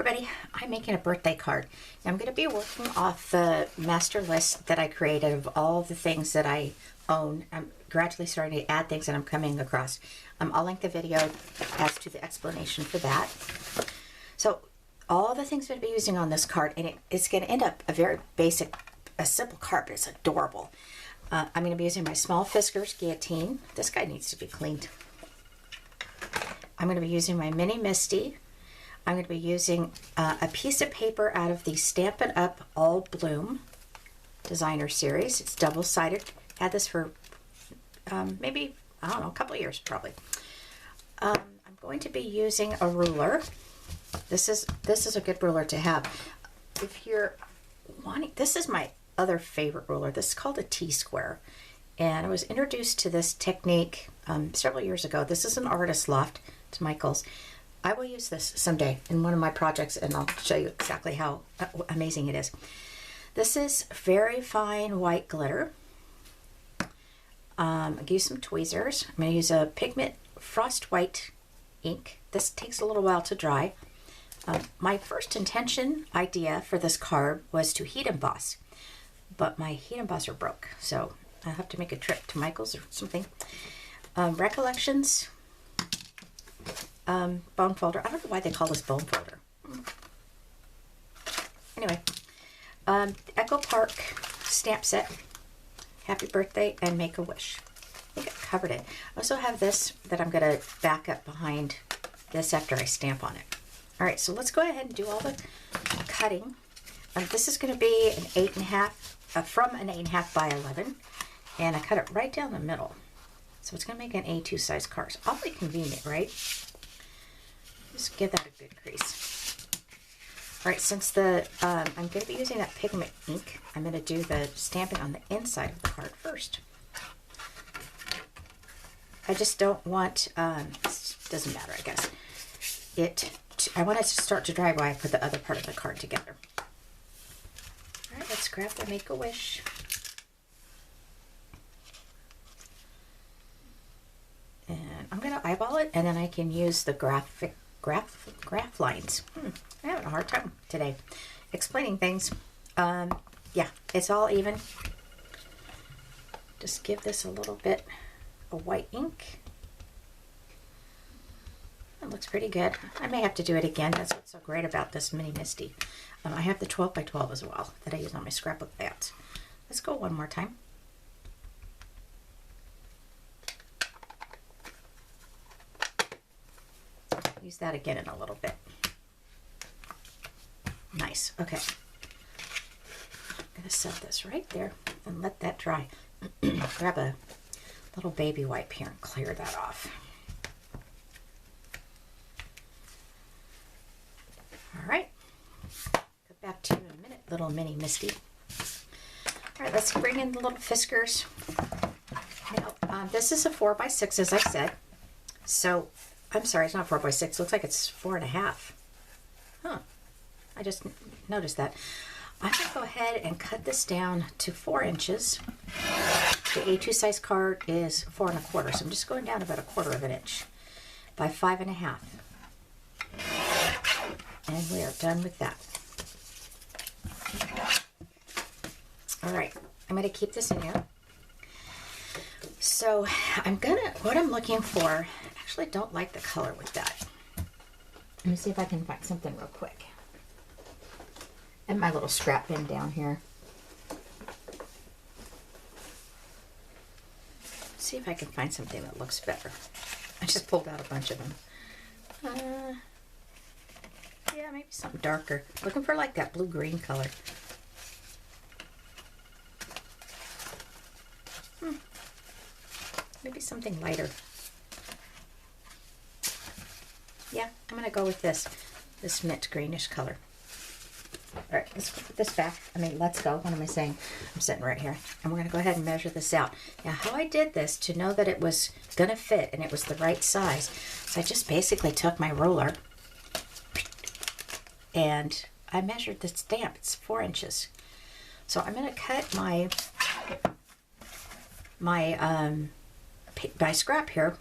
everybody, I'm making a birthday card. I'm going to be working off the master list that I created of all the things that I own. I'm gradually starting to add things that I'm coming across. I'll link the video as to the explanation for that. So all the things I'm going to be using on this card, and it's going to end up a very basic, a simple card, but it's adorable. I'm going to be using my small Fiskars guillotine. This guy needs to be cleaned. I'm going to be using my mini Misty. I'm going to be using a piece of paper out of the Stampin' Up All Bloom designer series. It's double-sided. Had this for maybe, I don't know, a couple of years probably. I'm going to be using a ruler. This is a good ruler to have. If you're wanting, this is my other favorite ruler. This is called a T-square. And I was introduced to this technique several years ago. This is an artist loft. It's Michael's. I will use this someday in one of my projects, and I'll show you exactly how amazing it is. This is very fine white glitter. I'll use some tweezers. I'm going to use a pigment frost white ink. This takes a little while to dry. My first idea for this card was to heat emboss, but my heat embosser broke, so I'll have to make a trip to Michael's or something. Recollections. Bone folder. I don't know why they call this bone folder. Anyway, Echo Park stamp set, Happy Birthday, and Make a Wish. I think I covered it. I also have this that I'm going to back up behind this after I stamp on it. All right, so let's go ahead and do all the cutting. This is going to be an 8.5, from an 8.5 by 11, and I cut it right down the middle. So it's going to make an A2 size card. It's awfully convenient, right? Just give that a good crease. All right, since I'm going to be using that pigment ink, I'm going to do the stamping on the inside of the card first. I just don't want, doesn't matter, I guess. I want it to start to dry while I put the other part of the card together. All right, let's grab the Make a Wish. And I'm going to eyeball it, and then I can use the graph lines. I'm having a hard time today explaining things. Yeah, it's all even. Just give this a little bit of white ink. It looks pretty good. I may have to do it again. That's what's so great about this mini Misty. I have the 12 by 12 as well that I use on my scrapbook bats. Let's go one more time. Use that again in a little bit. Nice. Okay. I'm going to set this right there and let that dry. Grab a little baby wipe here and clear that off. All right. Go back to you in a minute, little mini Misty. All right, let's bring in the little Fiskars. Now, this is a 4 by 6, as I said. So, I'm sorry, it's not 4 by 6. It looks like it's 4.5. Huh. I just noticed that. I'm going to go ahead and cut this down to 4 inches. The A2 size card is 4 1/4, so I'm just going down about 1/4 inch by 5.5. And we are done with that. All right, I'm going to keep this in here. So what I'm looking for, I actually don't like the color with that. Let me see if I can find something real quick. And my little scrap bin down here. See if I can find something that looks better. I just pulled out a bunch of them. Yeah, maybe something darker. Looking for like that blue-green color. Maybe something lighter. Yeah, I'm going to go with this mint greenish color. All right, let's put this back. Let's go. What am I saying? I'm sitting right here. And we're going to go ahead and measure this out. Now, how I did this to know that it was going to fit and it was the right size, so I just basically took my ruler and I measured the stamp. It's 4 inches. So I'm going to cut my scrap here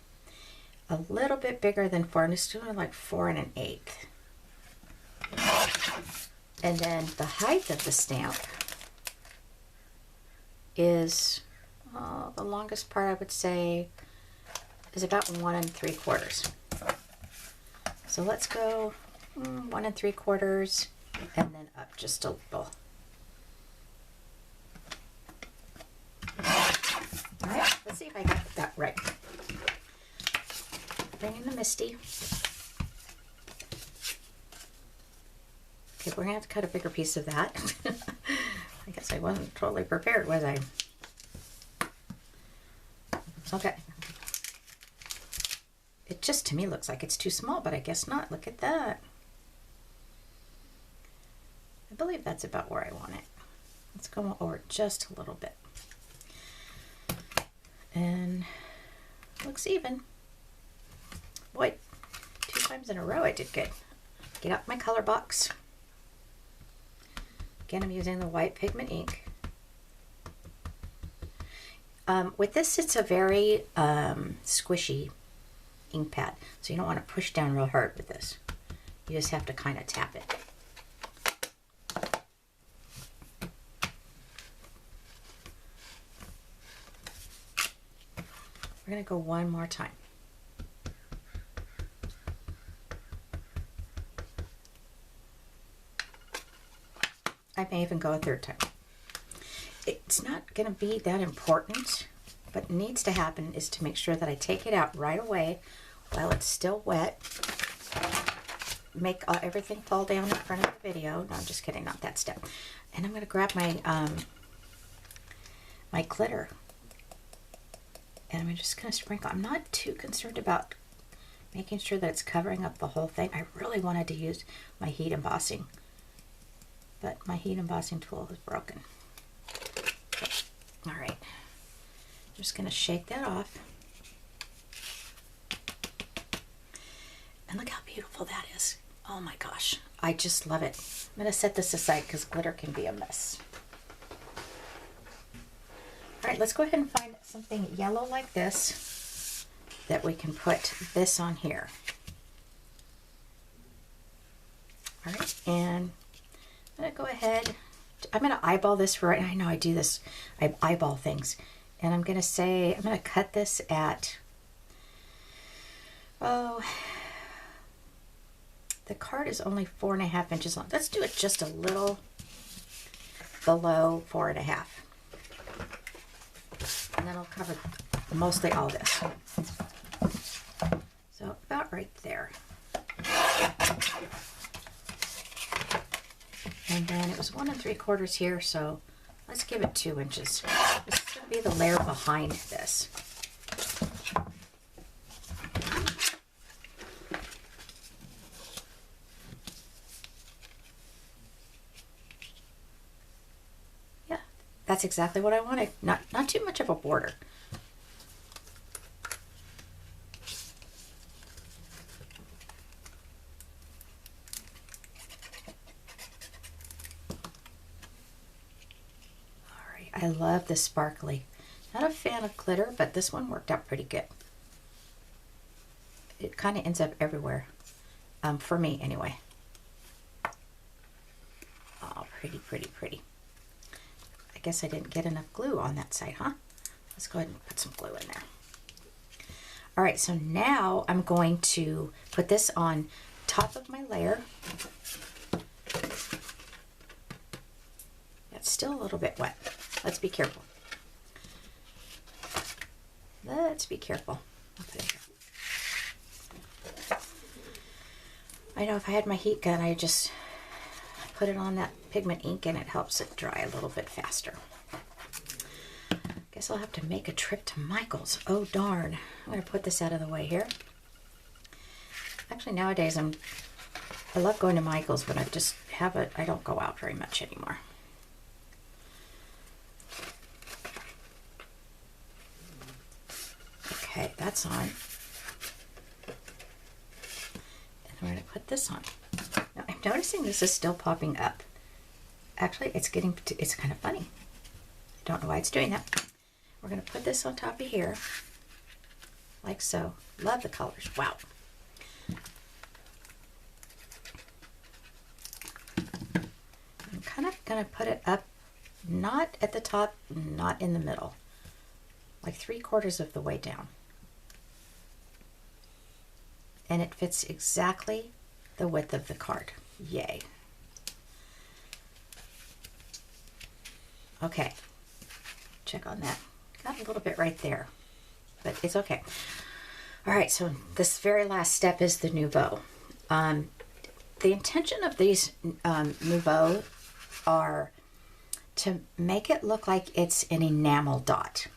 a little bit bigger than 4. I'm just doing like 4 1/8. And then the height of the stamp is, the longest part I would say is about 1 3/4. So let's go 1 3/4 and then up just a little. All right, let's see if I got that right. Bring in the Misty. Okay, we're gonna have to cut a bigger piece of that. I guess I wasn't totally prepared, was I? Okay. It just to me looks like it's too small, but I guess not. Look at that. I believe that's about where I want it. Let's go over just a little bit. And looks even. Boy, 2 times in a row I did good. Get out my color box. Again, I'm using the white pigment ink. With this, it's a very squishy ink pad, so you don't want to push down real hard with this. You just have to kind of tap it. We're going to go one more time. I may even go a 3rd time. It's not going to be that important. What needs to happen is to make sure that I take it out right away while it's still wet. Make everything fall down in front of the video. No, I'm just kidding, not that step. And I'm going to grab my my glitter, and I'm just going to sprinkle. I'm not too concerned about making sure that it's covering up the whole thing. I really wanted to use my heat embossing, but my heat embossing tool is broken. All right. I'm just going to shake that off. And look how beautiful that is. Oh my gosh. I just love it. I'm going to set this aside because glitter can be a mess. All right, let's go ahead and find something yellow like this that we can put this on here. All right, and I'm going to go ahead. I'm going to eyeball this for right now. I know I do this. I eyeball things. And I'm going to say, I'm going to cut this at, the card is only 4.5 inches long. Let's do it just a little below 4.5. And then I'll cover mostly all this. So about right there. And then it was 1 3/4 here, so let's give it 2 inches. This is going to be the layer behind this. Yeah, that's exactly what I wanted. Not too much of a border. I love this sparkly. Not a fan of glitter, but this one worked out pretty good. It kind of ends up everywhere, for me anyway. Oh, pretty, pretty, pretty. I guess I didn't get enough glue on that side, huh? Let's go ahead and put some glue in there. All right, so now I'm going to put this on top of my layer. It's still a little bit wet. Let's be careful. Let's be careful. I'll put it here. I know if I had my heat gun, I just put it on that pigment ink and it helps it dry a little bit faster. Guess I'll have to make a trip to Michael's. Oh darn. I'm going to put this out of the way here. Actually, nowadays I love going to Michael's, but I just have it. I don't go out very much anymore. Okay, that's on. And we're going to put this on. Now, I'm noticing this is still popping up. Actually, it's kind of funny. I don't know why it's doing that. We're going to put this on top of here, like so. Love the colors. Wow. going to put it up, not at the top, not in the middle, like 3/4 of the way down. And it fits exactly the width of the card. Yay. Okay, check on that. Got a little bit right there, but it's okay. All right, so this very last step is the nouveau. The intention of these nouveau are to make it look like it's an enamel dot.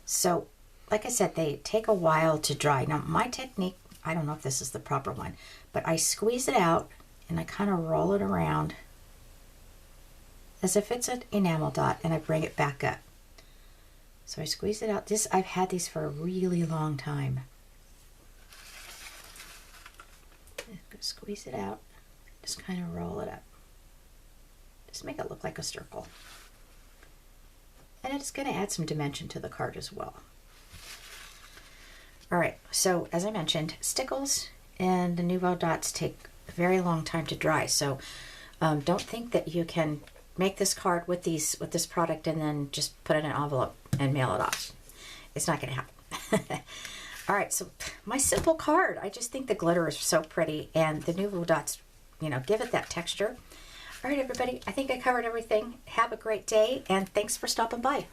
So, like I said, they take a while to dry. Now, my technique, I don't know if this is the proper one, but I squeeze it out and I kind of roll it around as if it's an enamel dot, and I bring it back up. So I squeeze it out. I've had these for a really long time. Squeeze it out, just kind of roll it up. Just make it look like a circle. And it's going to add some dimension to the card as well. All right, so as I mentioned, stickles and the nouveau dots take a very long time to dry. So don't think that you can make this card with this product and then just put it in an envelope and mail it off. It's not going to happen. All right, so my simple card. I just think the glitter is so pretty, and the nouveau dots, you know, give it that texture. All right, everybody, I think I covered everything. Have a great day, and thanks for stopping by.